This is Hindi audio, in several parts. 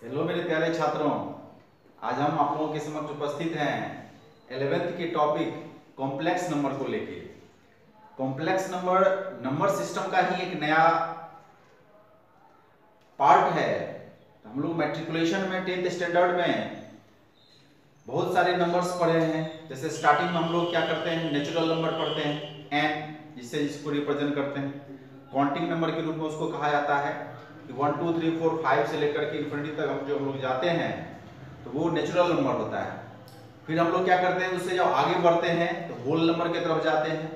हेलो मेरे प्यारे छात्रों, आज हम आप लोगों के समक्ष उपस्थित हैं 11th के टॉपिक कॉम्प्लेक्स नंबर को लेके। कॉम्प्लेक्स नंबर सिस्टम का ही एक नया पार्ट है। हम लोग मैट्रिकुलेशन में 10th स्टैंडर्ड में बहुत सारे नंबर्स पढ़े हैं। जैसे स्टार्टिंग में हम लोग क्या करते हैं, नेचुरल नंबर पढ़ते हैं n, जिसको रिप्रेजेंट करते हैं। काउंटिंग नंबर के रूप में उसको कहा जाता है कि 1 2 3 4 5 से लेकर के इन्फिनिटी तक हम लोग जाते हैं तो वो नेचुरल नंबर होता है। फिर हम लोग क्या करते हैं, उससे जब आगे बढ़ते हैं तो होल नंबर की तरफ जाते हैं।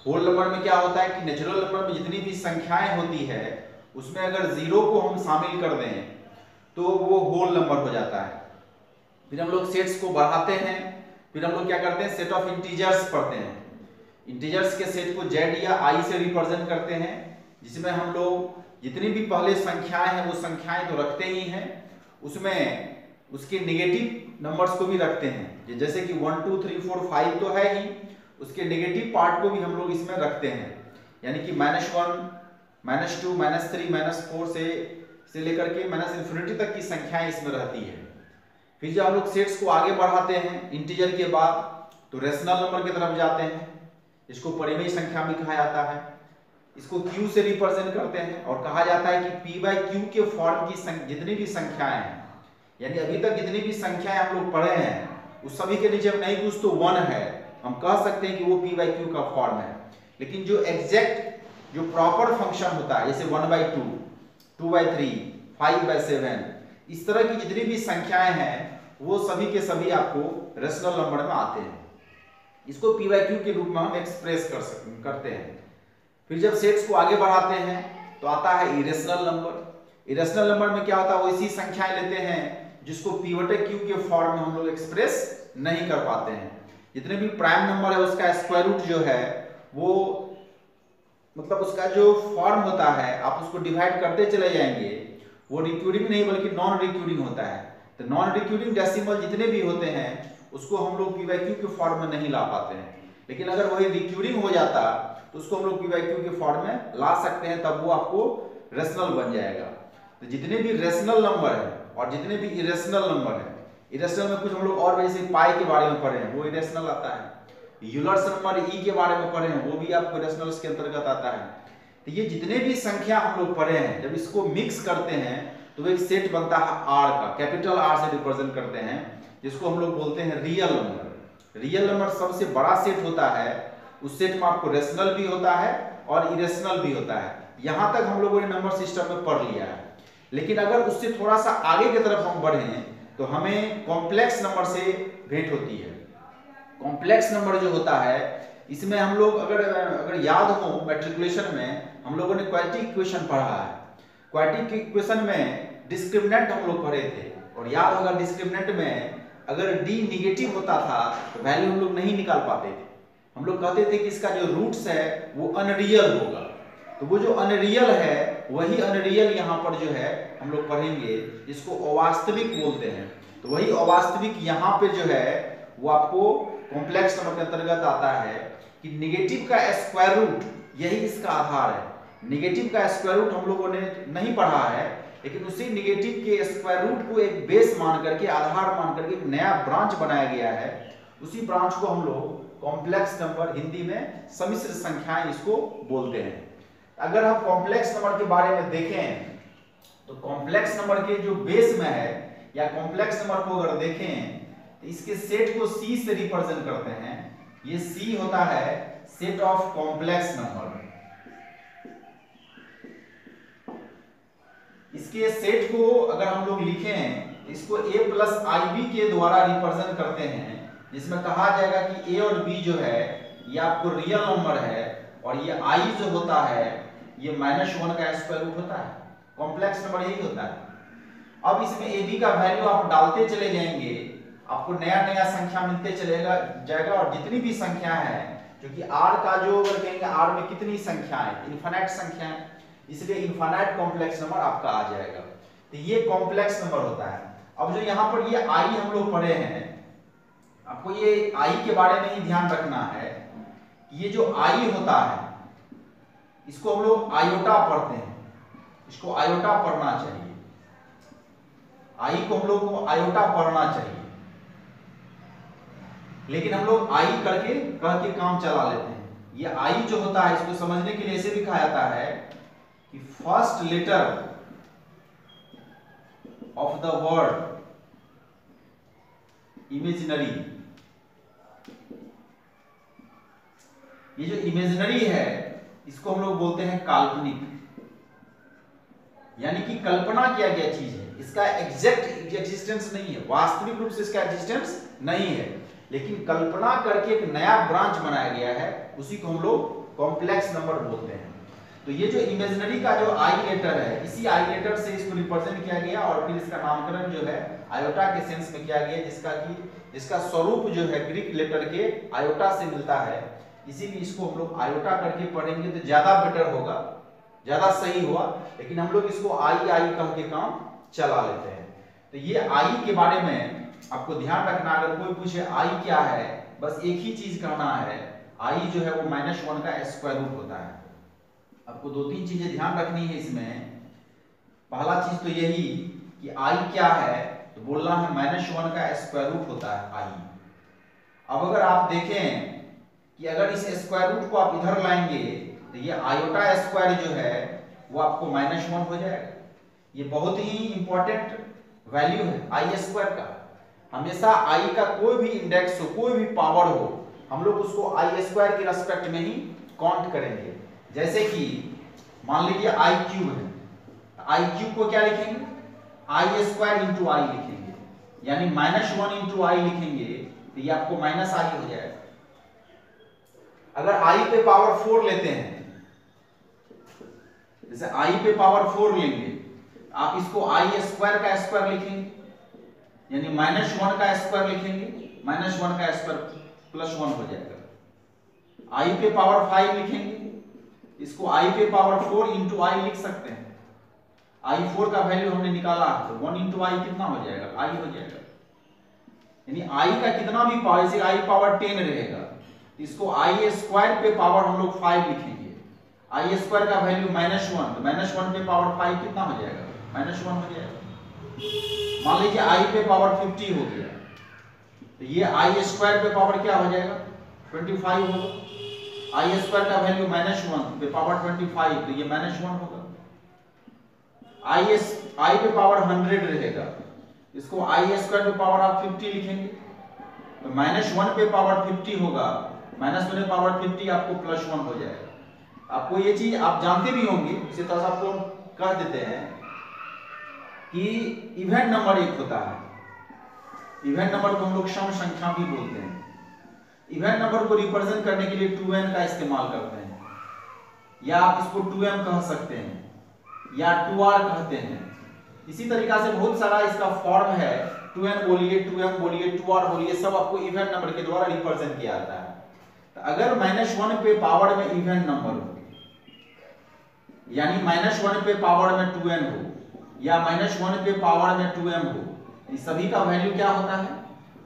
होल नंबर में क्या होता है कि नेचुरल नंबर में जितनी भी संख्याएं होती है उसमें अगर जीरो को हम शामिल कर दें तो वो होल नंबर हो जाता है। फिर हम लोग सेट्स को बढ़ाते हैं। फिर हम लोग क्या करते हैं, सेट ऑफ इंटीजर्स पढ़ते हैं। इंटीजर्स के सेट को जेड या आई से रिप्रेजेंट करते हैं, जिसमें हम लोग जितनी भी पहले संख्याएं हैं वो संख्याएं तो रखते ही हैं, उसमें उसके नेगेटिव नंबर्स को भी रखते हैं। जैसे कि 1 2 3 4 5 तो है ही, उसके नेगेटिव पार्ट को भी हम लोग इसमें रखते हैं। यानी कि -1 -2 -3 -4 से लेकर के -इन्फिनिटी तक की संख्याएं इसमें रहती है। फिर जब हम लोग सेट्स को आगे बढ़ाते हैं इंटीजर के बाद तो रेशनल नंबर की तरफ जाते हैं। इसको परिमेय संख्या भी कहा जाता है। इसको Q से रिप्रेजेंट करते हैं और कहा जाता है कि P/Q के फॉर्म की जितनी भी संख्याएं हैं, यानी अभी तक जितनी भी संख्याएं हम लोग पढ़े हैं उस सभी के नीचे नहीं कुछ तो 1 है, हम कह सकते हैं कि वो P/Q का फॉर्म है। लेकिन जो एग्जैक्ट जो प्रॉपर फंक्शन होता है, जैसे 1/2 2/3 5/7, इस तरह की जितनी भी संख्याएं हैं वो सभी के सभी आपको रेशनल नंबर में आते हैं। इसको P/Q के रूप में हम एक्सप्रेस करते हैं। फिर जब सेट्स को आगे बढ़ाते हैं तो आता है इरेशनल नंबर। इरेशनल नंबर में क्या होता है, वो ऐसी संख्याएं लेते हैं जिसको P/Q के फॉर्म में हम लोग एक्सप्रेस नहीं कर पाते हैं। जितने भी प्राइम नंबर है उसका स्क्वायर रूट जो है वो मतलब उसका जो फॉर्म होता है आप उसको डिवाइड करते चले जाएंगे, वो रिक्यूरिंग नहीं बल्कि नॉन रिक्यूरिंग होता है। तो नॉन रिक्यूरिंग डेसिमल जितने भी होते हैं उसको हम लोग P/Q के फॉर्म में नहीं ला पाते हैं। लेकिन अगर वही रिक्यूरिंग हो जाता तो उसको हम लोग P/Q के फॉर्म में ला सकते हैं, तब वो आपको रेशनल बन जाएगा। तो जितने भी रेशनल नंबर है और जितने भी इरेशनल नंबर है, इरेशनल में कुछ हम लोग और जैसे पाई के बारे में पढ़े हैं वो इरेशनल आता है। यूलर्स नंबर ई के बारे में पढ़े हैं वो भी आपको इरेशनल्स के अंतर्गत आता है। तो ये जितने भी संख्या हम लोग पढ़े हैं जब इसको मिक्स करते हैं तो एक सेट बनता है आर का, कैपिटल आर से रिप्रेजेंट करते हैं, जिसको हम लोग बोलते हैं रियल नंबर। रियल नंबर सबसे बड़ा सेट होता है, उस सेट में आपको रेशनल भी होता है और इरेशनल भी होता है। यहां तक हम लोगों ने नंबर सिस्टम में पढ़ लिया है। लेकिन अगर उससे थोड़ा सा आगे की तरफ हम बढ़ें तो हमें कॉम्प्लेक्स नंबर से भेंट होती है। कॉम्प्लेक्स नंबर जो होता है इसमें हम लोग अगर याद हो मैट्रिकुलेशन में हम लोगों ने क्वाड्रेटिक इक्वेशन पढ़ा है। क्वाड्रेटिक इक्वेशन में डिस्क्रिमिनेंट हम लोग पढ़े थे और याद होगा डिस्क्रिमिनेंट में अगर d निगेटिव होता था तो वैल्यू हम लोग नहीं निकाल पाते थे। हम लोग कहते थे कि इसका जो रूट्स है वो अनरियल होगा। तो वो जो अनरियल है वही अनरियल यहाँ पर जो है हम लोग पढ़ेंगे, जिसको अवास्तविक बोलते हैं। तो वही अवास्तविक यहाँ पे जो है वो आपको कॉम्प्लेक्स नंबर के अंतर्गत आता है कि निगेटिव का स्क्वायर रूट यही इसका आधार है। निगेटिव का स्क्वायर रूट हम लोगों ने नहीं पढ़ा है, लेकिन उसी निगेटिव के स्क्वायर रूट को एक बेस मान करके, आधार मान करके एक नया ब्रांच बनाया गया है। उसी ब्रांच को हम लोग कॉम्प्लेक्स नंबर, हिंदी में सम्मिश्र संख्याएं इसको बोलते हैं। अगर हम कॉम्प्लेक्स नंबर के बारे में देखें तो कॉम्प्लेक्स नंबर के जो बेस में है या कॉम्प्लेक्स नंबर को अगर देखें तो इसके सेट को C से रिप्रेजेंट करते हैं। ये C होता है सेट ऑफ कॉम्प्लेक्स नंबर। इसके सेट को अगर हम लोग लिखें इसको A+IB के द्वारा रिप्रेजेंट करते हैं, जिसमें कहा जाएगा कि A और B जो है ये आपको रियल नंबर है और ये I जो होता है ये -1 का स्क्वायर रूट होता है। कॉम्प्लेक्स नंबर यही होता है। अब इसमें AB का वैल्यू आप डालते चले जाएंगे, आपको नया नया संख्या मिलते चलेगा जाएगा और जितनी भी संख्या है, क्योंकि R का जो अगर कहेंगे R में कितनी संख्या है, इनफिनिट संख्या है, इसलिए इनफिनिट कॉम्प्लेक्स नंबर आपका आ जाएगा। तो ये कॉम्प्लेक्स नंबर होता है। अब जो यहाँ पर ये I हम लोग पढ़े हैं, आपको ये I के बारे में ही ध्यान रखना है कि ये जो I होता है इसको हम लोग आयोटा पढ़ते हैं, इसको आयोटा पढ़ना चाहिए। आई को हम लोग को आयोटा पढ़ना चाहिए, लेकिन हम लोग आई करके कह के काम चला लेते हैं। ये आई जो होता है इसको समझने के लिए ऐसे भी कहा जाता है कि first letter of the word imaginary. ये जो इमेजिनरी है इसको हम लोग बोलते हैं काल्पनिक, यानी कि कल्पना किया गया चीज है, इसका एग्जैक्ट एग्जिस्टेंस नहीं है, वास्तविक रूप से इसका एग्जिस्टेंस नहीं है, लेकिन कल्पना करके एक नया ब्रांच बनाया गया है, उसी को हम लोग कॉम्प्लेक्स नंबर बोलते हैं। तो ये जो इमेजिनरी का जो आई लेटर है, इसी आई लेटर से इसको रिप्रेजेंट किया गया और फिर इसका नामकरण जो है आयोटा के सेंस में किया गया, जिसका स्वरूप जो है ग्रीक लेटर के आयोटा से मिलता है। इसीलिए इसको हम लोग आयोटा करके पढ़ेंगे तो ज्यादा बेटर होगा, ज्यादा सही हुआ, लेकिन हम लोग इसको आई आई कह के काम चला लेते हैं। तो ये आई के बारे में आपको ध्यान रखना, अगर कोई पूछे आई क्या है, बस एक ही चीज कहना है, आई जो है वो -1 का स्क्वायर रूट होता है। आपको 2-3 चीजें ध्यान रखनी है इसमें। पहला चीज तो यही कि आई क्या है, तो बोलना है -1 का स्क्वायर रूट होता है आई। अब अगर आप देखें कि अगर इस स्क्वायर रूट को आप इधर लाएंगे तो ये आयोटा स्क्वायर जो है वो आपको -1 हो जाएगा। ये बहुत ही इंपॉर्टेंट वैल्यू है आई स्क्वायर का। हमेशा आई का कोई भी इंडेक्स हो, कोई भी पावर हो, हम लोग उसको आई स्क्वायर के रेस्पेक्ट में ही काउंट करेंगे। जैसे कि मान लीजिए आई क्यूब है, आई क्यूब को क्या लिखेंगे, आई स्क्वायर इंटू आई लिखेंगे, यानी -1 इंटू आई लिखेंगे तो ये आपको माइनस आई हो जाएगा। अगर आई पे पावर 4 लेते हैं, जैसे आई पे पावर 4 लेंगे, आप इसको आई स्क्वायर का स्क्वायर लिखेंगे, यानी -1 का स्क्वायर लिखेंगे, -1 का स्क्वायर +1 हो जाएगा। आई पे पावर 5 लिखेंगे, इसको आई पे पावर 4 इंटू आई लिख सकते हैं। आई 4 का वैल्यू हमने निकाला तो 1 इंटू आई कितना हो जाएगा, आई हो जाएगा। यानी आई का कितना भी पावर, जैसे आई पावर 10 रहेगा, इसको आई स्क्वायर पे पावर हम लोग 5 लिखेंगे। आई स्क्वायर का वैल्यू -1, तो -1 पे पावर 5 कितना हो जाएगा, -1 हो जाएगा। मान लीजिए आई पे पावर 50 हो गया, तो ये आई स्क्वायर पे पावर क्या हो जाएगा, 25 होगा। आई स्क्वायर का वैल्यू -1 पे पावर 25, तो ये -1 होगा। आई पे पावर 100 रहेगा, इसको आई स्क्वायर पे पावर आप 50 लिखेंगे, तो -1 पे पावर 50 होगा, -1 पे पावर 50 आपको +1 हो जाएगा। आपको ये चीज आप जानते भी होंगे, इसी तरह से आपको कह देते हैं कि इवेंट नंबर एक होता है, इवेंट नंबर को हम लोग सम संख्या भी बोलते हैं। इवेंट नंबर को रिप्रेजेंट करने के लिए 2n का इस्तेमाल करते हैं, या आप इसको 2m कह सकते हैं, या 2r कहते हैं। इसी तरीका से बहुत सारा इसका फॉर्म है, 2n बोलिए, 2m बोलिए, 2r बोलिए, सब आपको इवेंट नंबर के द्वारा रिप्रेजेंट किया जाता है। तो अगर -1 पे पावर में इवेंट नंबर हो, यानी -1 पे पावर में 2n हो, या -1 पे पावर में 2m हो, इस सभी का वैल्यू क्या होता है,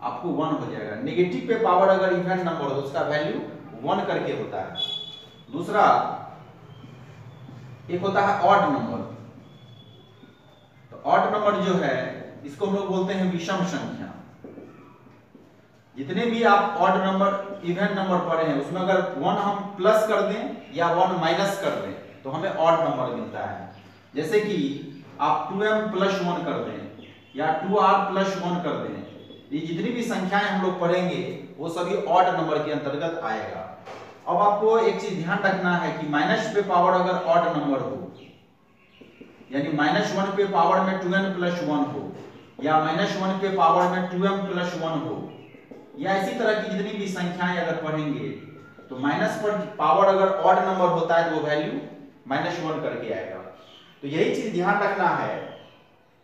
आपको 1 हो जाएगा। नेगेटिव पे पावर अगर इवेंट नंबर हो तो उसका वैल्यू 1 करके होता है। दूसरा एक होता है ऑड नंबर। तो ऑड नंबर जो है इसको हम लोग बोलते हैं विषम संख्या। जितने भी आप ऑड नंबर इवेंट नंबर पढ़े हैं उसमें अगर 1 हम प्लस कर दें या 1 माइनस कर दें तो हमें ऑड नंबर मिलता है। जैसे कि आप 2m + 1 कर दें या 2r + 1 कर दें, ये जितनी भी संख्याएं हम लोग पढ़ेंगे वो सभी ऑड नंबर के अंतर्गत आएगा। अब आपको एक चीज ध्यान रखना है कि माइनस पे पावर अगर ऑड नंबर हो, यानी -1 पे पावर में 2n + 1 हो, या -1 पे पावर में 2m + 1 हो, या इसी तरह की जितनी भी संख्याएं अगर पढ़ेंगे तो माइनस पर पावर अगर ऑड नंबर होता है तो वो वैल्यू -1 करके आएगा। तो यही चीज ध्यान रखना है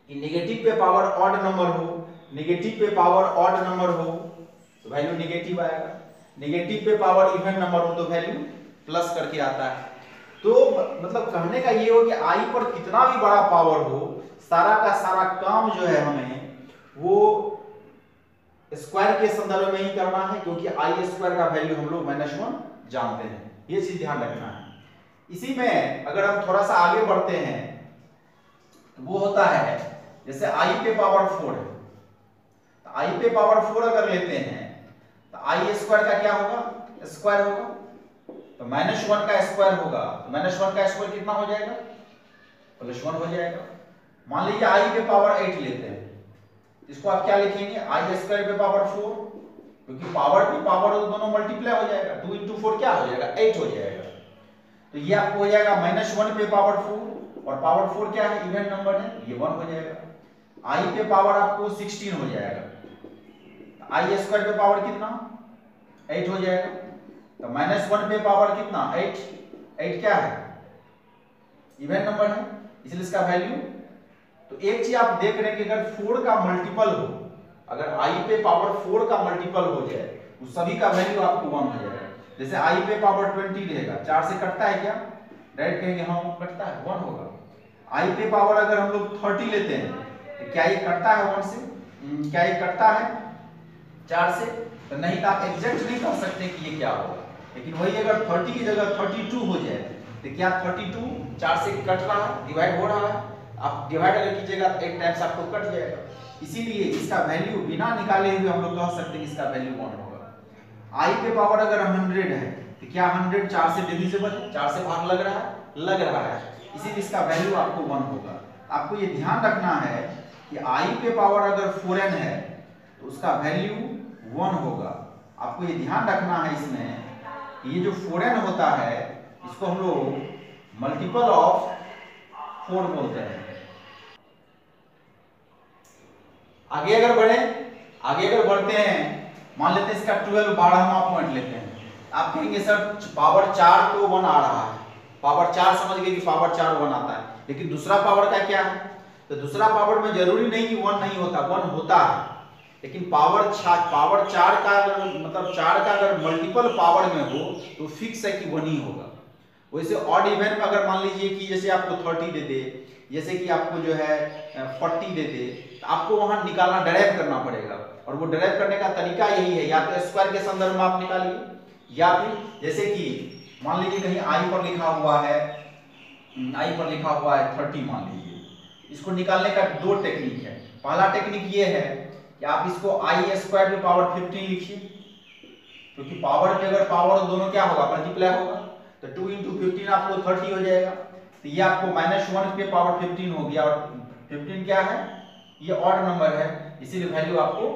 कि नेगेटिव पे पावर ऑड नंबर हो, नेगेटिव पे पावर ऑड नंबर हो तो वैल्यू नेगेटिव आएगा, नेगेटिव पे पावर इवन नंबर हो तो वैल्यू प्लस करके आता है। तो मतलब कहने का ये हो कि आई पर कितना भी बड़ा पावर हो, सारा का सारा काम जो है हमें वो स्क्वायर के संदर्भ में ही करना है, क्योंकि आई स्क्वायर का वैल्यू हम लोग -1 जानते हैं। ये चीज ध्यान रखना है। इसी में अगर हम थोड़ा सा आगे बढ़ते हैं तो वो होता है जैसे आई पे पावर 4 है, तो आई पे पावर 4 अगर लेते हैं तो आई स्क्वायर का क्या होगा, स्क्वायर होगा, तो -1 का स्क्वायर होगा, तो -1 का स्क्वायर कितना हो जाएगा, +1 हो जाएगा। मान लीजिए आई पे पावर 8 लेते हैं, इसको आप क्या लिखेंगे, आई स्क्वायर पे पावर 4, क्योंकि पावर पे पावर दोनों मल्टीप्लाई हो जाएगा, 2 × 4 क्या हो जाएगा, 8 हो जाएगा। तो ये आपको हो जाएगा -1 पे पावर 4, और पावर 4 क्या है, इवन नंबर है, ये 1 हो जाएगा। आई पे पावर आपको 16 हो जाएगा, आई स्क्वायर पे पावर कितना, 8 हो जाएगा, तो -1 पे पावर कितना, 8, 8 क्या है, इवन नंबर है, इसलिए इसका वैल्यू। तो एक चीज आप देख रहे हैं कि अगर 4 का मल्टीपल हो, अगर i पे पावर 4 का मल्टीपल हो जाए तो सभी का वैल्यू आपको 1 हो जाएगा। जैसे i पे पावर 20 रहेगा, 4 से कटता है क्या, डायरेक्ट कहेंगे हाँ कटता है, 1 होगा। i पे पावर अगर हम लोग 30 लेते हैं तो क्या ये कटता है 1 से, क्या ये कटता है 4 से, तो नहीं, तो आप एग्जैक्ट नहीं कह सकते कि ये क्या होगा। लेकिन वही अगर 30 की जगह 32 हो जाए तो क्या 32 4 से कट रहा है, डिवाइड हो रहा है, आप डिवाइड अगर कीजिएगा तो 8 टाइम्स आपको कट जाएगा। इसीलिए इसका वैल्यू बिना निकाले हुए हम लोग कह सकते हैं इसका वैल्यू 1 होगा। i पे पावर अगर 100 है तो क्या 100 4 से डिविजिबल है, 4 से भाग लग रहा है, लग रहा है, इसीलिए इसका वैल्यू आपको 1 होगा। आपको ये ध्यान रखना है कि i पे पावर अगर 4n है तो उसका वैल्यू 1 होगा। आपको ये ध्यान रखना है इसमें, ये जो 4n होता है इसको हम लोग मल्टीपल ऑफ 4 बोलते हैं। आगे अगर बढ़ते हैं, मान लेते हैं इसका 12वां पॉइंट लेते हैं। आप कहेंगे सर पावर 4 तो 1 आ रहा है, पावर 4 समझ गए कि पावर 4 1 आता है, लेकिन दूसरा पावर का क्या है, तो दूसरा पावर में जरूरी नहीं कि 1 नहीं होता, 1 होता है, लेकिन पावर 4 का मतलब 4 का अगर मल्टीपल पावर में हो तो फिक्स है कि 1 ही होगा। वैसे ऑड इवन में अगर मान लीजिए कि जैसे आपको 30 दे दे, जैसे कि आपको जो है 40 दे दे, तो आपको वहां निकालना डेराइव करना पड़ेगा, और वो डेराइव करने का तरीका यही है, या तो स्क्वायर के संदर्भ में आप निकालिए, या फिर जैसे कि मान लीजिए कहीं i पर लिखा हुआ है 30 मान लीजिए, इसको निकालने का 2 टेक्निक है। पहला टेक्निक ये है कि आप इसको i स्क्वायर पे पावर 15 लिखिए, क्योंकि पावर पे अगर पावर दोनों क्या होगा, मल्टीप्लाई होगा, तो 2 × 15 आपको 30 हो जाएगा, तो ये आपको -1 पे पावर 15 हो गया, और 15 क्या है, ये ऑड नंबर है, इसीलिए वैल्यू आपको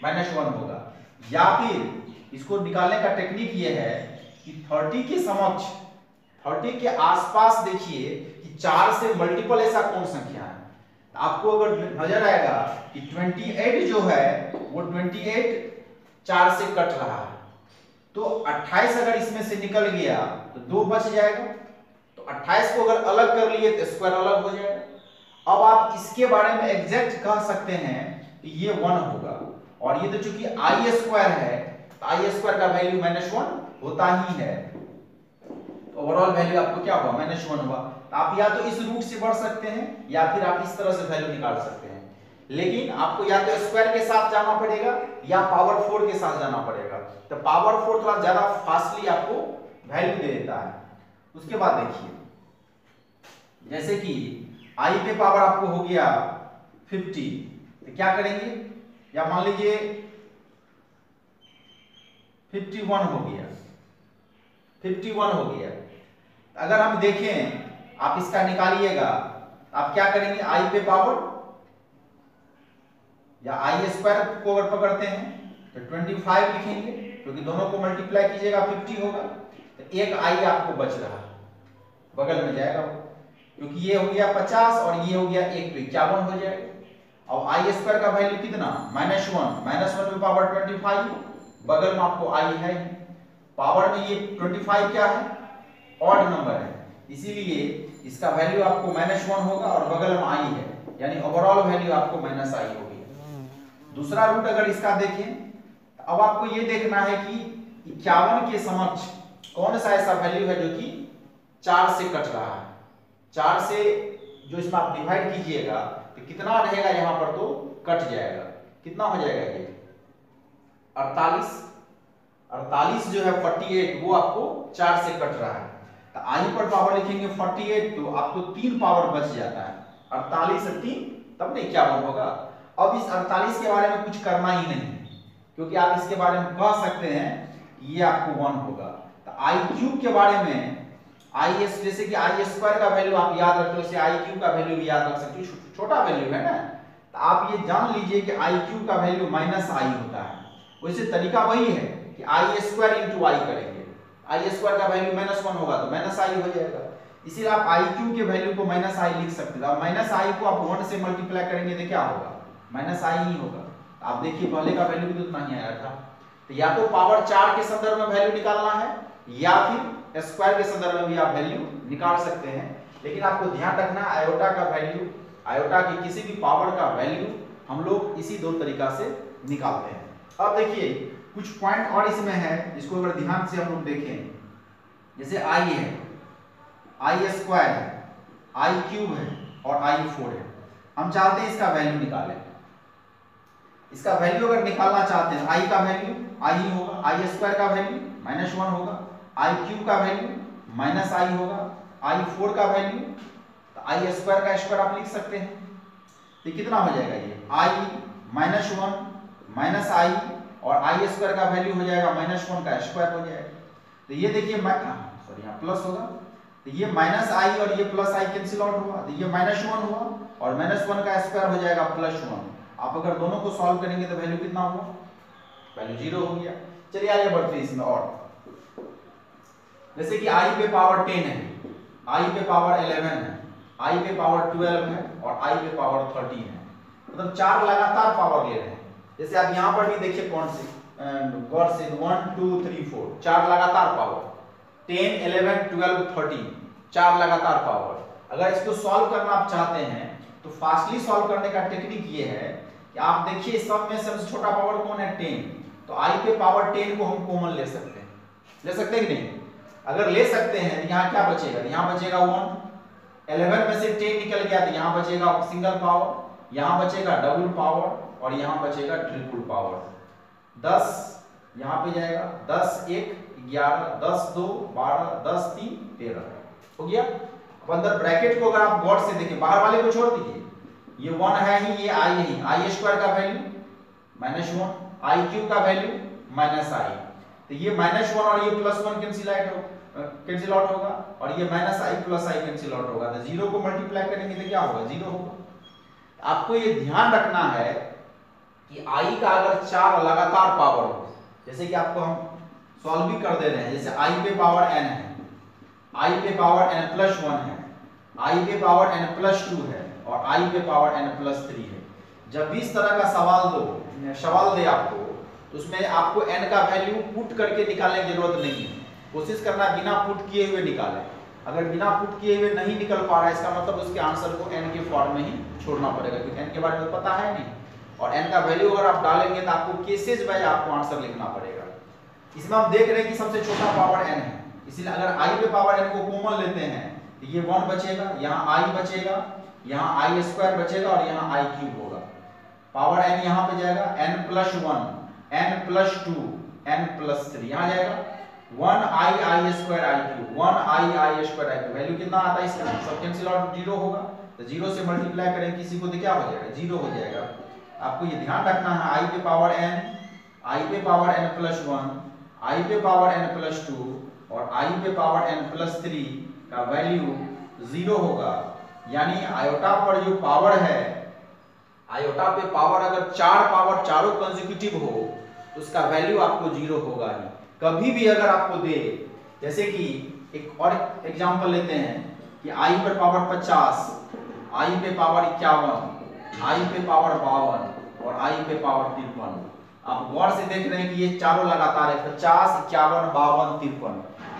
-1 होगा। या फिर इसको निकालने का टेक्निक ये है कि 30 के समक्ष, 30 के आसपास देखिए कि 4 से मल्टीपल ऐसा कौन संख्या है, तो आपको अगर नजर आएगा कि 28 जो है वो 28 4 से कट रहा है, तो 28 अगर इसमें से निकल गया तो 2 बच जाएगा, तो 28 को अगर अलग कर लिए तो स्क्वायर अलग हो जाएगा। अब आप इसके बारे में एग्जैक्ट कह सकते हैं कि ये 1 होगा, और ये तो चूंकि i स्क्वायर है तो i स्क्वायर का वैल्यू -1 होता ही है, तो ओवरऑल वैल्यू आपको क्या होगा, -1 होगा। तो आप या तो इस रूट से बढ़ सकते हैं या फिर आप इस तरह से वैल्यू निकाल सकते हैं, लेकिन आपको या तो स्क्वायर के साथ जाना पड़ेगा या पावर 4 के साथ जाना पड़ेगा, तो पावर 4 थोड़ा ज्यादा फास्टली आपको वैल्यू दे देता है। उसके बाद देखिए जैसे कि i पे पावर आपको हो गया 50, तो क्या करेंगे, या मान लीजिए 51 हो गया, 51 हो गया, अगर हम देखें आप इसका निकालिएगा, आप क्या करेंगे, i पे पावर या i स्क्वायर को अगर पकड़ते हैं तो 25 लिखेंगे, क्योंकि दोनों को मल्टीप्लाई कीजिएगा 50 होगा, तो एक i आपको बच रहा है, बगल में जाएगा वो, क्योंकि ये हो गया 50 और ये हो गया 1 तो 51 हो जाएगा। अब i स्क्वायर का वैल्यू कितना, -1 पे पावर 25, बगल में आपको i है, पावर में ये 25 क्या है, ऑड नंबर है, इसीलिए इसका वैल्यू आपको -1 होगा और बगल में i है, यानी ओवरऑल वैल्यू आपको -i होगी। दूसरा रूट अगर इसका देखें तो अब आपको ये देखना है कि 51 के समक्ष कौन सा ऐसा वैल्यू है जो कि 4 से कट रहा है। 4 से जो इसमें आप डिवाइड कीजिएगा तो कितना रहेगा, यहां पर तो कट जाएगा, कितना हो जाएगा ये 48 जो है 48 वो आपको 4 से कट रहा है, तो i पर पावर लिखेंगे 48 तो आपको 3 पावर बच जाता है, 48 से 3 तब नहीं क्या वन होगा। अब इस 48 के बारे में कुछ करना ही नहीं, क्योंकि आप इसके बारे में कह सकते हैं ये आपको 1 होगा। तो आई क्यूब के बारे में आई एस, जैसे कि आई स्क्वायर का वैल्यू आप याद रखते हो, इसे आई क्यूब का वैल्यू भी याद रख सकते हो, छोटा वैल्यू है ना। तो आप ये जान लीजिए कि आई क्यूब का वैल्यू माइनस आई होता है। वैसे तरीका वही है कि आई स्क्वायर इंटू आई करेंगे, आई स्क्वायर का वैल्यू -1 होगा तो माइनस आई हो जाएगा, इसीलिए आप आई क्यूब के वैल्यू को माइनस आई लिख सकते हो। अब माइनस आई को आप 1 से मल्टीप्लाई करेंगे तो क्या होगा, माइनस आई ही होगा। आप देखिए पहले का वैल्यू भी तो उतना ही आया था। तो या तो पावर 4 के संदर्भ में वैल्यू निकालना है, या फिर स्क्वायर के संदर्भ में भी आप वैल्यू निकाल सकते हैं। लेकिन आपको ध्यान रखना आयोटा का वैल्यू, आयोटा की किसी भी पावर का वैल्यू हम लोग इसी दो तरीका से निकालते हैं। अब देखिए कुछ पॉइंट और इसमें है, इसको अगर ध्यान से हम लोग देखें, जैसे आई है, आई स्क्वायर है, आई क्यूब है और आई 4 है। हम चाहते हैं इसका वैल्यू निकालें। इसका वैल्यू अगर निकालना चाहते हैं, आई का वैल्यू आई ही होगा, आई स्क्वायर का वैल्यू -1 होगा, आई क्यूब का वैल्यू -i होगा, आई 4 का वैल्यू, तो आई स्क्वायर का स्क्वायर आप लिख सकते हैं। तो कितना हो जाएगा ये आई -1 -i और आई स्क्वायर का वैल्यू हो जाएगा -1 का स्क्वायर हो जाएगा। तो ये देखिए सॉरी यहाँ प्लस होगा, तो ये -i और ये +i कैंसिल आउट हुआ, तो ये -1 हुआ और -1 का स्क्वायर हो जाएगा +1। आप अगर दोनों को सॉल्व करेंगे तो वैल्यू कितना हुआ, वैल्यू 0 हो गया। चलिए आगे बढ़ते हैं इसमें और, जैसे कि i पे पावर 10 है, i पे पावर 11 है, i पे पावर 12 है और i पे पावर 13 है, मतलब 4 लगातार पावर ले रहे हैं। जैसे आप यहाँ पर भी देखिए कौन सी गौर से 1 2 3 4 4 लगातार पावर, 10 11 12 13 4 लगातार पावर। अगर इसको सॉल्व करना आप चाहते हैं तो फास्टली सॉल्व करने का टेक्निक ये है कि आप देखिए सब में सबसे छोटा पावर कौन है 10, तो i पे पावर 10 को हम कॉमन ले सकते हैं, ले सकते हैं कि नहीं। अगर ले सकते हैं तो यहाँ क्या बचेगा, यहाँ बचेगा 1, 11 में से 10 निकल गया तो यहाँ बचेगा सिंगल पावर, यहाँ बचेगा डबल पावर और यहाँ बचेगा ट्रिपल पावर। 10 यहाँ पे जाएगा, 10 1 11 10 2 12 10 3 13 हो गया। अब अंदर ब्रैकेट को अगर आप गौर से देखें, बाहर वाले को छोड़ दीजिए, ये 1 है ही, ये i है, आई स्क्वायर का वैल्यू -1, आई क्यूब का वैल्यू -i, तो ये -1 और ये +1 कैंसिल आउट होगा और ये -i +i कैंसिल आउट होगा, तो 0 को मल्टीप्लाई करेंगे तो क्या होगा 0 होगा। आपको ये ध्यान रखना है कि i का अगर 4 लगातार पावर हो, जैसे कि आपको हम सॉल्व भी कर दे रहे हैं, जैसे i पे पावर n है, i पे पावर n+1 है, i पे पावर n+2 है और i पे पावर n+3 है। जब भी इस तरह का सवाल दे आपको, तो उसमें आपको n का वैल्यू पुट करके निकालने की जरूरत नहीं है, कोशिश करना बिना पुट किए हुए निकालें। अगर बिना पुट किए हुए नहीं निकल पा रहा है, इसका मतलब उसके आंसर को n के फॉर्म में ही छोड़ना पड़ेगा, क्योंकि n के बारे में पता है नहीं, और n का वैल्यू अगर आप डालेंगे तो आपको केसेस वाइज आपको आंसर लिखना पड़ेगा। इसमें हम देख रहे हैं कि सबसे छोटा पावर n है, इसलिए अगर i पे पावर n को कॉमन लेते हैं तो ये 1 बचेगा, यहाँ i बचेगा, यहाँ i स्क्वायर बचेगा और यहाँ i क्यूब होगा। पावर n यहाँ पे जाएगा n+1 n+2 n+3 यहाँ जाएगा 1i square i cube 1i square i cube. Value कितना आता है इसका, सब कैंसिल आउट 0 होगा, तो 0 से मल्टीप्लाई करें किसी को तो क्या हो जाएगा 0 हो जाएगा। आपको ये ध्यान रखना है i पे पावर n, i पे पावर n+1, i पे पावर n+2 और i पे पावर n+3 का वैल्यू 0 होगा। यानी आयोटा पर जो पावर है, आयोटा पे पावर अगर 4 पावर चारों कंसेक्यूटिव हो तो उसका वैल्यू आपको 0 होगा ही। कभी भी अगर आपको दे, जैसे कि एक और एग्जांपल लेते हैं कि i पर पावर 50, i पे पावर 51, i पे पावर 52 और i पे पावर 53। आप गौर से देख रहे हैं कि ये चारों लगातार है, 50 51 52 53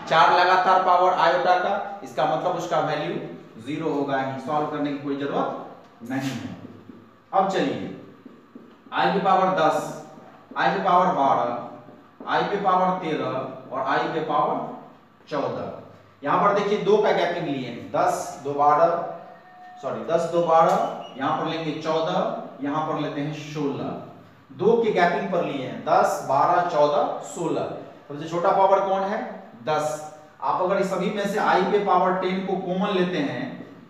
4 लगातार पावर आयोटा का, इसका मतलब उसका वैल्यू 0 होगा ही, सॉल्व करने की कोई जरूरत नहीं है। अब चलिए i पे पावर 10, i पे पावर 12, i पे पावर 13 और i पे पावर 14। यहाँ पर देखिए 2 का गैपिंग लिए हैं, 10 2 12, यहाँ पर लेंगे 14, यहाँ पर लेते हैं 16, 2 के गैपिंग पर लिए हैं 10 12 14 16। सबसे छोटा पावर कौन है 10। आप अगर इस सभी में से i पे पावर 10 को कॉमन लेते हैं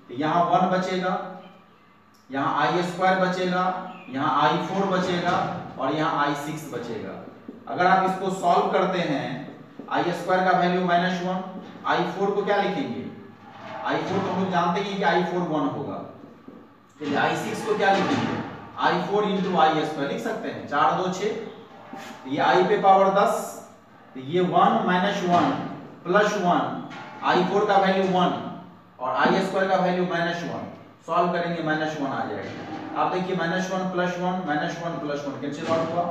तो यहाँ 1 बचेगा, यहाँ i² बचेगा, यहाँ i4 बचेगा और यहाँ i6 बचेगा। अगर आप इसको सॉल्व करते हैं, i² का वैल्यू -1, i4 को क्या लिखेंगे, i4 तो हम लोग जानते हैं कि i4 1 होगा, चलिए i6 को क्या लिखेंगे, i4 × i² लिख सकते हैं, 4 2 6, ये i पे पावर 10, तो ये 1 - 1 + 1, i4 का वैल्यू 1 और i² का वैल्यू -1, सॉल्व करेंगे -1 आ जाएगा। आप देखिए -1 + 1 -1 + 1 कैंसिल आउट हुआ,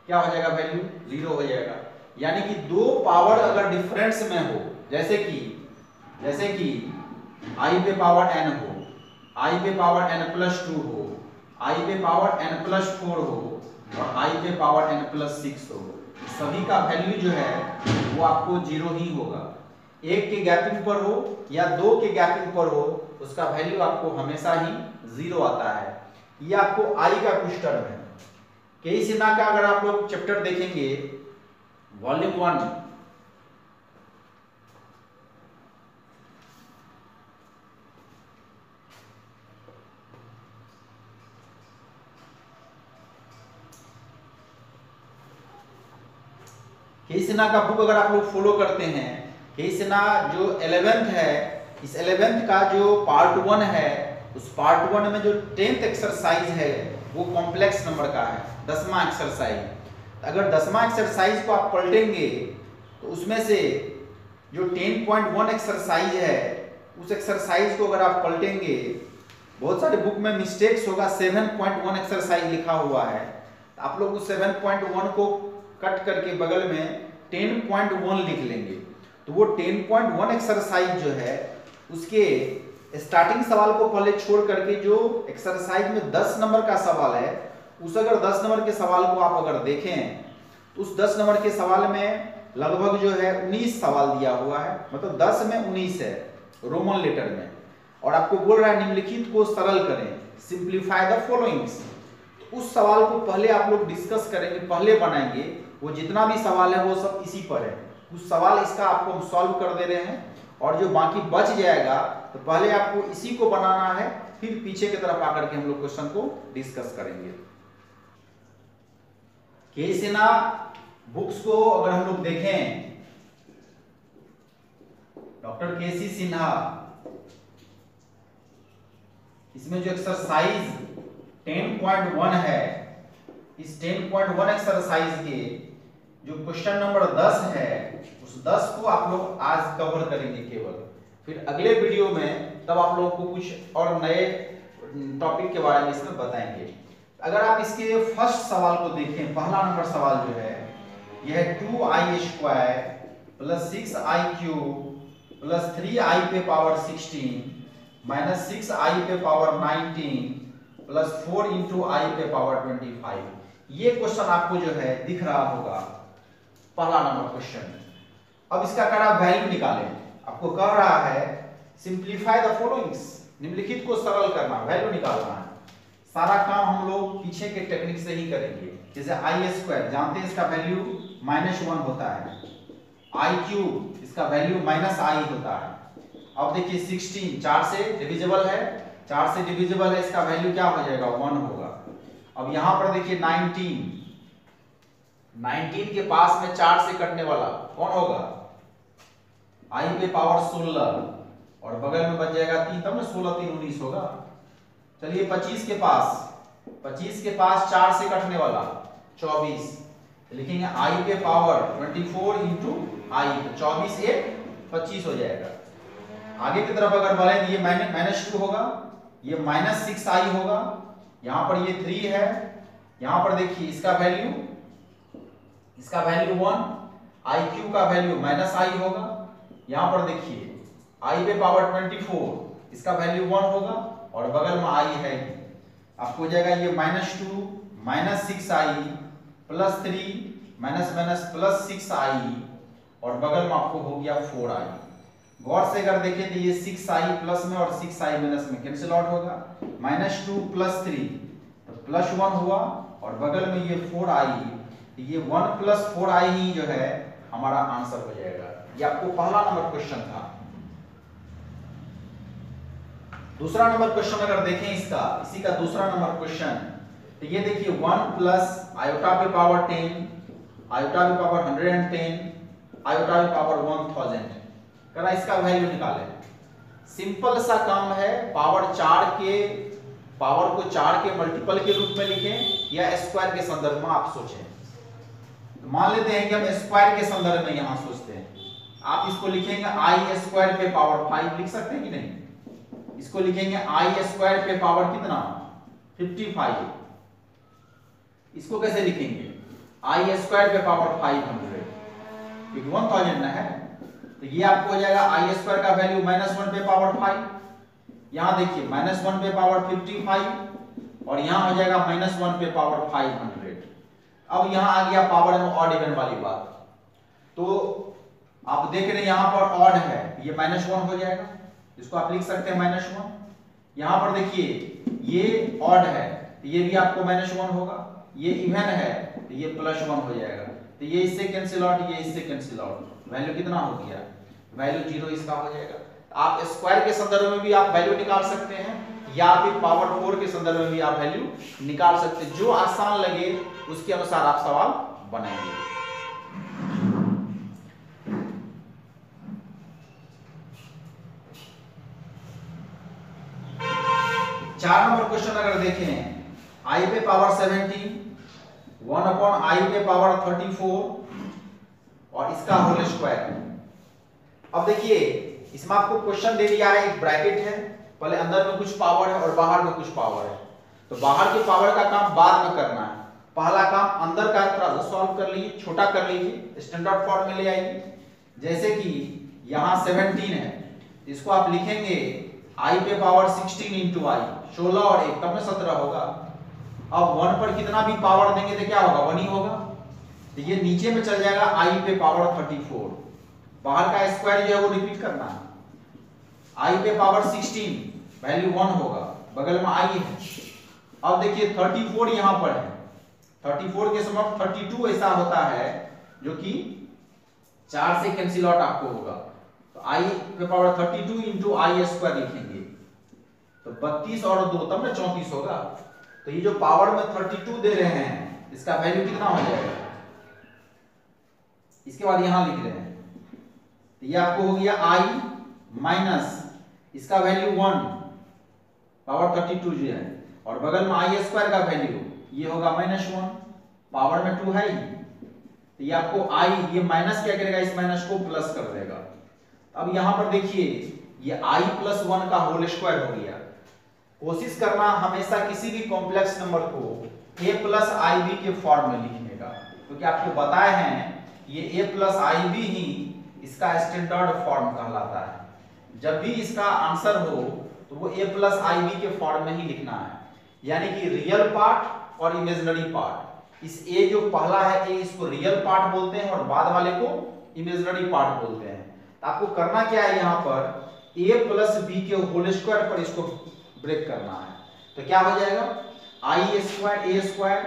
क्या हो जाएगा, वैल्यू 0 हो जाएगा। यानी कि दो पावर अगर डिफरेंस में हो, जैसे कि i पे पावर n हो, i पे पावर n + 2 हो, i पे पावर n + 4 हो और i पे पावर n + 6 हो, सभी का वैल्यू जो है वो आपको 0 ही होगा। एक के गैपिंग पर हो या दो के गैपिंग पर हो, उसका वैल्यू आपको हमेशा ही 0 आता है। ये आपको i का कुछ टर्म है। के सिन्हा का अगर आप लोग चैप्टर देखेंगे वॉल्यूम 1, के सिन्हा का बुक अगर आप लोग फॉलो करते हैं, के सिन्हा जो 11th है, इस 11th का जो पार्ट 1 है, उस पार्ट 1 में जो 10th एक्सरसाइज है वो कॉम्प्लेक्स नंबर का है, 10वां एक्सरसाइज। अगर 10वां एक्सरसाइज को आप पलटेंगे तो उसमें से जो 10.1 एक्सरसाइज है, उस एक्सरसाइज को अगर आप पलटेंगे, बहुत सारे बुक में मिस्टेक्स होगा, 7.1 एक्सरसाइज लिखा हुआ है, तो आप लोग उस 7.1 को कट करके बगल में 10.1 लिख लेंगे। तो वो 10.1 एक्सरसाइज जो है उसके स्टार्टिंग सवाल को पहले छोड़ करके जो एक्सरसाइज में 10 नंबर का सवाल है, उस अगर 10 नंबर के सवाल को आप अगर देखें तो उस 10 नंबर के सवाल में लगभग जो है 19 सवाल दिया हुआ है, मतलब 10 में 19 है रोमन लेटर में, और आपको बोल रहा है निम्नलिखित को सरल करें, सिंप्लीफाई द फॉलोइंग्स। तो उस सवाल को पहले आप लोग डिस्कस करेंगे, पहले बनाएंगे, वो जितना भी सवाल है वो सब इसी पर है। कुछ सवाल इसका आपको हम सॉल्व कर दे रहे हैं और जो बाकी बच जाएगा तो पहले आपको इसी को बनाना है, फिर पीछे की तरफ आकर के हम लोग क्वेश्चन को डिस्कस करेंगे। के सिन्हा बुक्स को अगर हम लोग देखें, डॉक्टर के.सी. सिन्हा, इसमें जो एक्सरसाइज 10.1 है, इस 10.1 एक्सरसाइज के जो क्वेश्चन नंबर 10 है, उस 10 को आप लोग आज कवर करेंगे केवल, फिर अगले वीडियो में तब आप लोगों को कुछ और नए टॉपिक के बारे में इसमें बताएंगे। अगर आप इसके फर्स्ट सवाल को देखें, पहला नंबर सवाल जो है यह है 2i² + 6i³ + 3i पे पावर 16 - 6i पे पावर 19 + 4 × i पे पावर 25। ये क्वेश्चन आपको जो है दिख रहा होगा, पहला नंबर क्वेश्चन। अब इसका कह रहा वैल्यू निकालें, आपको कह रहा है सिंप्लीफाई द फॉलोइंग्स, निम्नलिखित को सरल करना, वैल्यू निकालना है। सारा काम हम लोग पीछे के टेक्निक से ही करेंगे। जैसे i² जानते हैं इसका वैल्यू -1 होता है, i³ इसका वैल्यू -i होता है। अब देखिए 16 4 से डिविजिबल है, 4 से डिविजिबल है, इसका वैल्यू क्या हो जाएगा, 1 होगा। अब यहां पर देखिए 19 के पास में 4 से कटने वाला कौन होगा, i पे पावर 16 और बगल में बच जाएगा 3, तब ना 16 3 19 होगा। चलिए 25 के पास 4 से कटने वाला 24, लिखेंगे i पे पावर 24 × i, तो 24 1 25 हो जाएगा। आगे की तरफ अगर बढ़े तो ये -2 होगा, ये -6i होगा, यहां पर ये 3 है, यहां पर देखिए इसका वैल्यू 1, i³ का वैल्यू -i होगा, यहां पर देखिए i पे पावर 24 इसका वैल्यू 1 होगा और बगल में i है, आपको हो जाएगा ये -2 -6i + 3 +6i और बगल में आपको हो गया 4i। गौर से अगर देखें तो ये 6i प्लस में और 6i माइनस में कैंसिल आउट होगा, -2 + 3 तो +1 हुआ और बगल में ये 4i, ये 1 + 4i ही जो है हमारा आंसर हो जाएगा। ये आपको पहला नंबर क्वेश्चन था। दूसरा नंबर क्वेश्चन अगर देखें इसका, इसी का दूसरा नंबर क्वेश्चन, तो ये देखिए 1 प्लस आयोटा पे पावर 10, आयोटा पे पावर 110, आयोटा पे पावर 1000, करा इसका वैल्यू निकालें। सिंपल सा काम है, पावर 4 के पावर को 4 के मल्टीपल के रूप में लिखें या स्क्वायर के संदर्भ में आप सोचें। तो मान लेते हैं कि हम स्क्वायर के संदर्भ में यहां सोचते हैं। आप इसको लिखेंगे आई स्क्वायर पे पावर 5 लिख सकते हैं कि नहीं? इसको लिखेंगे आई स्क्वायर पे पावर कितना 55। इसको कैसे लिखेंगे? आई स्क्वायर पे पावर 500, क्योंकि 1000 ना है, तो ये आपको हो जाएगा आई स्क्वायर का वैल्यू -1 पे पावर 5। यहां देखिए -1 पे पावर 55 और यहां हो जाएगा -1 पे पावर 500। अब यहां आ गया पावर में ऑड इवन वाली बात, तो आप देख रहे हैं यहां पर ऑड है, ये -1 हो जाएगा, इसको आप लिख सकते हैं -1। यहां पर देखिए ये ऑड है, तो ये भी आपको -1 होगा, ये इवन है तो ये +1 हो जाएगा, तो ये इससे कैंसिल आउट, ये इससे कैंसिल आउट, वैल्यू कितना हो गया? वैल्यू 0 इसका हो जाएगा। आप स्क्वायर के संदर्भ में भी आप वैल्यू निकाल सकते हैं या फिर पावर 4 के संदर्भ में भी आप वैल्यू निकाल सकते हैं, जो आसान लगे उसके अनुसार आप सवाल बनाएंगे। 4 नंबर क्वेश्चन अगर देखें, i पे पावर 17, 1/i पे पावर 34 और इसका होल स्क्वायर। अब देखिए इसमें आपको क्वेश्चन दे दिया है, एक ब्रैकेट है, पहले अंदर में कुछ पावर है और बाहर में कुछ पावर है, तो बाहर के पावर का काम बाद में करना है। पहला काम अंदर का थोड़ा सा सॉल्व कर लीजिए, छोटा कर लीजिए, स्टैंडर्ड फॉर्म में ले आइए। जैसे कि यहाँ 17 है, इसको आप लिखेंगे i पे पावर 16 इंटू i, 16 और 1 तब में 17 होगा। अब 1 पर कितना भी पावर देंगे तो क्या होगा? 1 ही होगा, तो ये नीचे में चल जाएगा i पे पावर 34। बाहर का स्क्वायर जो है वो रिपीट करना है, i पे पावर 16 वैल्यू 1 होगा, बगल में i है। अब देखिए 34 यहां पर है, 34 के समय 32 ऐसा होता है जो कि 4 से कैंसिल आउट आपको होगा, तो i पे पावर 32 इंटू आई स्क्वायर लिखेंगे, तो 32 और 2 तब में 34 होगा। तो ये जो पावर में 32 दे रहे हैं इसका वैल्यू कितना हो जाएगा? इसके बाद यहां लिख रहे हैं, तो ये आपको हो गया i माइनस इसका वैल्यू 1 पावर 32 जो है, और बगल में आई स्क्वायर का वैल्यू ये होगा -1, पावर में 2 है ही, तो ये आपको i, ये माइनस क्या करेगा? इस माइनस को प्लस कर देगा। अब यहां पर देखिए ये i + 1 का होल स्क्वायर हो गया। कोशिश करना हमेशा किसी भी कॉम्प्लेक्स नंबर को a + ib के फॉर्म में लिखने का, क्योंकि आपको बताए हैं ये a + ib ही इसका स्टैंडर्ड फॉर्म कहलाता है। जब भी इसका आंसर हो तो वो a + ib के फॉर्म में ही लिखना है, यानी कि रियल पार्ट और इमेजिनरी पार्ट। इस a जो पहला है a, इसको रियल पार्ट बोलते हैं और बाद वाले को इमेजिनरी पार्ट बोलते हैं। तो आपको करना क्या है, यहाँ पर a + b के होल स्क्वायर पर इसको ब्रेक करना है, तो क्या हो जाएगा? i square a square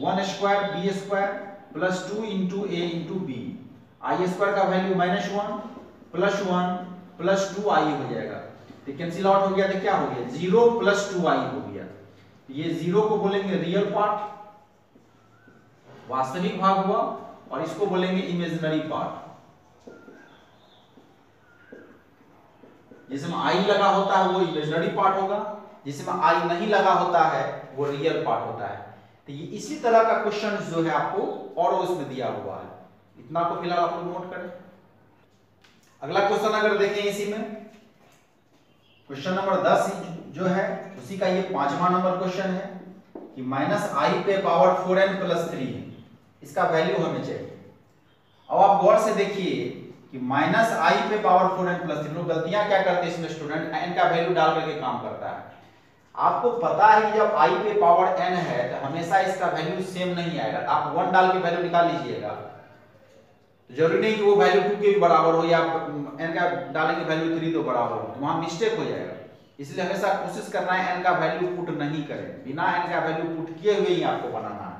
1 square b square plus 2 into a into b। i square का वैल्यू -1 प्लस 1 प्लस 2i हो जाएगा, तो कैंसिल आउट हो गया, तो क्या हो गया? 0 प्लस 2i हो गया। ये 0 को बोलेंगे रियल पार्ट, वास्तविक भाग हुआ, और इसको बोलेंगे इमेजिनरी पार्ट। जिसमें i लगा होता है वो इमेजिनरी पार्ट होगा, जिसमें i नहीं लगा होता है वो रियल पार्ट होता है। तो ये इसी तरह का क्वेश्चन जो है आपको और उसमें दिया हुआ है, इतना को फिलहाल आप लोग नोट करें। अगला क्वेश्चन अगर देखें इसी में, क्वेश्चन नंबर 10 जो है उसी का ये 5वां नंबर क्वेश्चन है कि -i पे पावर 4n + 3 है, इसका वैल्यू हमें चाहिए। अब आप गौर से देखिए कि -i पे पावर 4n + 3, लोग गलतियां क्या करते हैं इसमें स्टूडेंट, n का वैल्यू डाल करके काम करता है। आपको पता है कि जब i पे पावर n है तो हमेशा इसका वैल्यू सेम नहीं आएगा, आप 1 डाल के वैल्यू निकाल लीजिएगा, जरूरी नहीं कि वो वैल्यू 2 के भी बराबर हो या n का डालेंगे वैल्यू 3 तो बराबर हो, तो वहां मिस्टेक हो जाएगा। इसलिए हमेशा कोशिश करना है n का वैल्यू पुट नहीं करें, बिना n का वैल्यू पुट किए हुए ही आपको बनाना है।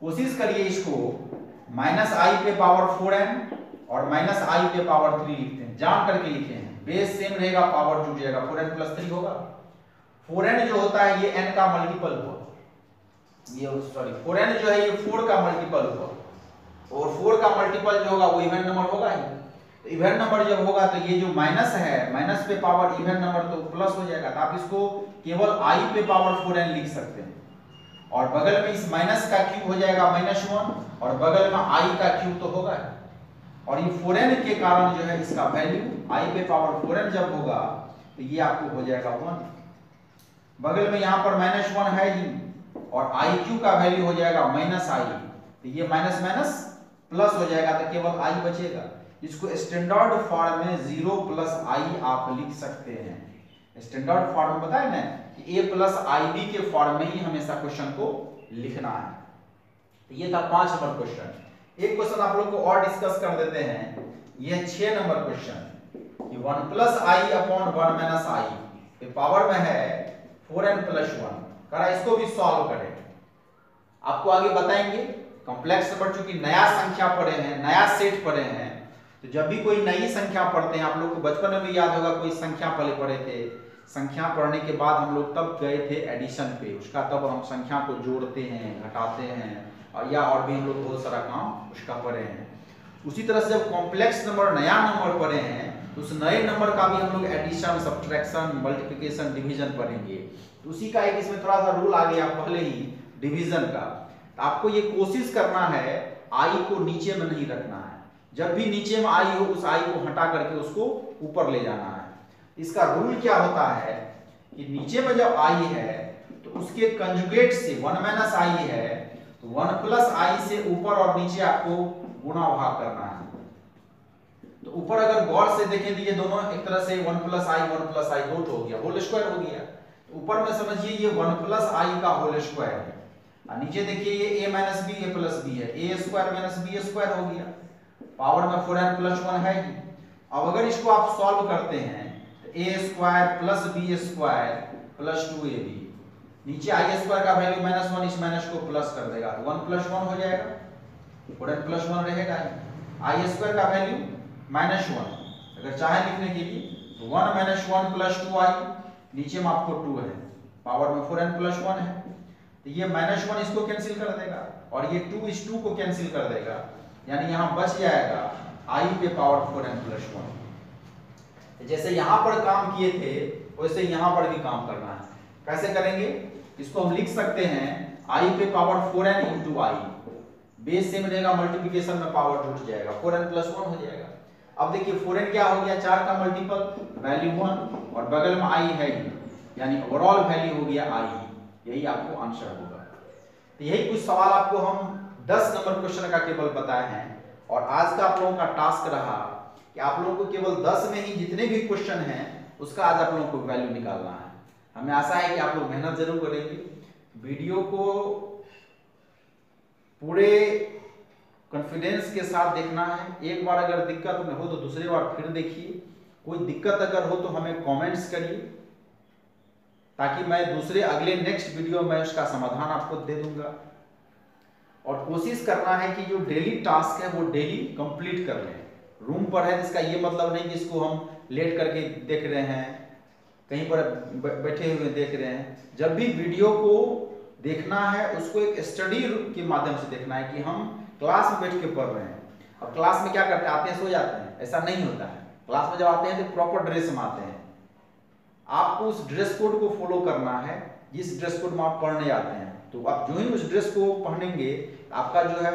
कोशिश करिए इसको -i पे पावर 4n और -i पे पावर 3 लिखते हैं, जान करके लिखे हैं, बेस सेम रहेगा, पावर जुड़ जाएगा, 4n+3 होगा। 4n जो होता है ये n का मल्टीपल हुआ, ये सॉरी 4n जो है ये 4 का मल्टीपल हुआ, और 4 का मल्टीपल जो होगा वो इवन नंबर होगा ही। तो इवन नंबर जब होगा तो ये जो माइनस है, माइनस पे पावर इवन नंबर तो प्लस हो जाएगा, तो आप इसको केवल i पे पावर 4n लिख सकते हैं, और बगल में इस माइनस का क्यूब हो जाएगा -1, और बगल में i का क्यूब तो होगा, और ये 4n के कारण जो है इसका वैल्यू i पे पावर 4n जब होगा तो ये आपको हो जाएगा 1। बगल में यहाँ पर -1 है ही, और iq का वैल्यू हो जाएगा -i, तो ये माइनस माइनस प्लस हो जाएगा, तो केवल i बचेगा। इसको स्टैंडर्ड फॉर्म में 0 + i आप लिख सकते हैं। स्टैंडर्ड फॉर्म में बताए ना कि a + ib के फॉर्म में ही हमेशा क्वेश्चन को लिखना है। तो ये था 5 नंबर क्वेश्चन। एक क्वेश्चन आप लोग को और डिस्कस कर देते हैं, ये 6 नंबर क्वेश्चन कि 1 + i / 1 - i के पावर में है 4n+1, करा इसको भी सॉल्व करें। आपको आगे बताएंगे कॉम्प्लेक्स नंबर, चूंकि नया संख्या पढ़े हैं, नया सेट पढ़े हैं, तो जब भी कोई नई संख्या पढ़ते हैं, आप लोग को बचपन में भी याद होगा कोई संख्या पहले पढ़े थे, संख्या पढ़ने के बाद हम लोग तब गए थे एडिशन पे, उसका तब हम संख्या को जोड़ते हैं, घटाते हैं, और भी हम लोग बहुत सारा काम उसका पढ़े हैं। उसी तरह से जब कॉम्प्लेक्स नंबर नया नंबर पढ़े हैं, तो उस नए नंबर का भी हम लोग एडिशन, सब्ट्रैक्शन, मल्टीप्लिकेशन, डिवीजन पढ़ेंगे। तो उसी का एक इसमें थोड़ा सा रूल आ गया पहले ही डिवीजन का। तो आपको ये कोशिश करना है i को नीचे में नहीं रखना है, जब भी नीचे में i हो उस i को हटा करके उसको ऊपर ले जाना है। इसका रूल क्या होता है कि नीचे में जब i है तो उसके कंजुगेट से 1 - i है, तो 1 + i से ऊपर और नीचे आपको गुणा भाग करना है। तो ऊपर अगर गौर से देखें तो ये दोनों एक तरह से 1 + i 1 + i डॉट हो गया, होल स्क्वायर हो गया। तो ऊपर में समझिए ये 1 + i का होल स्क्वायर है, और नीचे देखिए ये a - b a + b है, a² - b² हो गया, पावर में 4n+1 है ही। अब अगर इसको आप सॉल्व करते हैं तो a² + b² + 2ab, नीचे i² का वैल्यू -1, इस माइनस को प्लस कर देगा, तो 1 + 1 हो जाएगा, 4n+1 रहेगा। i² का वैल्यू -1, अगर चाहे लिखने के लिए तो 1 - 1 + 2i, नीचे में आपको 2 है, पावर में 4n+1 है, तो ये -1 इसको कैंसिल कर देगा, और ये 2 इस 2 को कैंसिल कर देगा, यानी यहां बच जाएगा i पे पावर 4n+1। जैसे यहां पर काम किए थे वैसे यहां पर भी काम करना है। कैसे करेंगे, इसको हम लिख सकते हैं i पे power 4n × i, base same रहेगा, मल्टीप्लिकेशन में पावर जुड़ जाएगा, 4n+1 हो जाएगा। अब देखिए 4n क्या हो गया, 4 का मल्टीपल वैल्यू 1, और बगल में i है, यानी ओवरऑल वैल्यू हो गया i, यही आपको आंसर होगा। तो यही कुछ सवाल आपको हम 10 नंबर क्वेश्चन का केवल बताए हैं, और आज का आप लोगों का टास्क रहा कि आप लोगों को केवल 10 में ही जितने भी क्वेश्चन हैं उसका आज आप लोगों को वैल्यू निकालना है। हमें आशा है कि आप लोग मेहनत जरूर करेंगे, वीडियो को पूरे कॉन्फिडेंस के साथ देखना है। एक बार अगर दिक्कत में हो तो दूसरी बार फिर देखिए, कोई दिक्कत अगर हो तो हमें कमेंट्स करिए, ताकि मैं दूसरे अगले नेक्स्ट वीडियो में उसका समाधान आपको दे दूंगा। और कोशिश करना है कि जो डेली टास्क है वो डेली कंप्लीट कर लें। रूम पर है इसका ये मतलब नहीं कि इसको हम लेट करके देख रहे हैं, कहीं पर बैठे हुए देख रहे हैं। जब भी वीडियो को देखना है उसको एक स्टडी के माध्यम से देखना है कि हम क्लास में बैठ के पढ़ रहे हैं। अब क्लास में क्या करते हैं, आते हैं सो जाते हैं, ऐसा नहीं होता है। क्लास में जब आते हैं तो प्रॉपर ड्रेस में आते हैं, आपको उस ड्रेस कोड को फॉलो करना है जिस ड्रेस कोड में आप पढ़ने जाते हैं। तो आप जो ही उस ड्रेस को पहनेंगे आपका जो है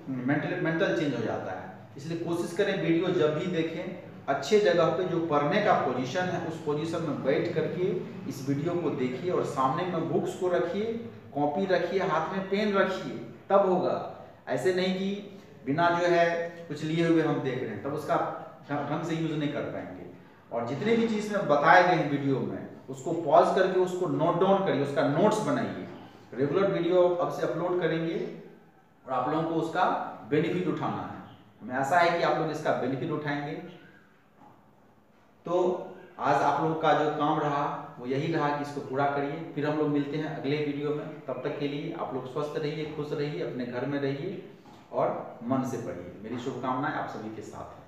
मेंटल चेंज हो जाता है। इसलिए कोशिश करें वीडियो जब भी देखें अच्छे जगह पे जो पढ़ने का पोजीशन है उस पोजीशन में बैठ करके इस वीडियो को देखिए, और सामने में बुक्स को रखिए, कॉपी रखिए, हाथ में पेन रखिए, तब होगा। ऐसे नहीं कि बिना जो है कुछ लिए हुए हम देख रहे हैं, तब उसका ढंग से यूज नहीं कर पाएंगे। और जितने भी चीज़ में बताए गए हैं वीडियो में उसको पॉज करके उसको नोट डाउन करिए, उसका नोट्स बनाइए। रेगुलर वीडियो अब से अपलोड करेंगे और आप लोगों को उसका बेनिफिट उठाना है। हमें आशा है कि आप लोग इसका बेनिफिट उठाएंगे। तो आज आप लोग का जो काम रहा वो यही रहा कि इसको पूरा करिए। फिर हम लोग मिलते हैं अगले वीडियो में। तब तक के लिए आप लोग स्वस्थ रहिए, खुश रहिए, अपने घर में रहिए और मन से पढ़िए। मेरी शुभकामनाएं आप सभी के साथ हैं।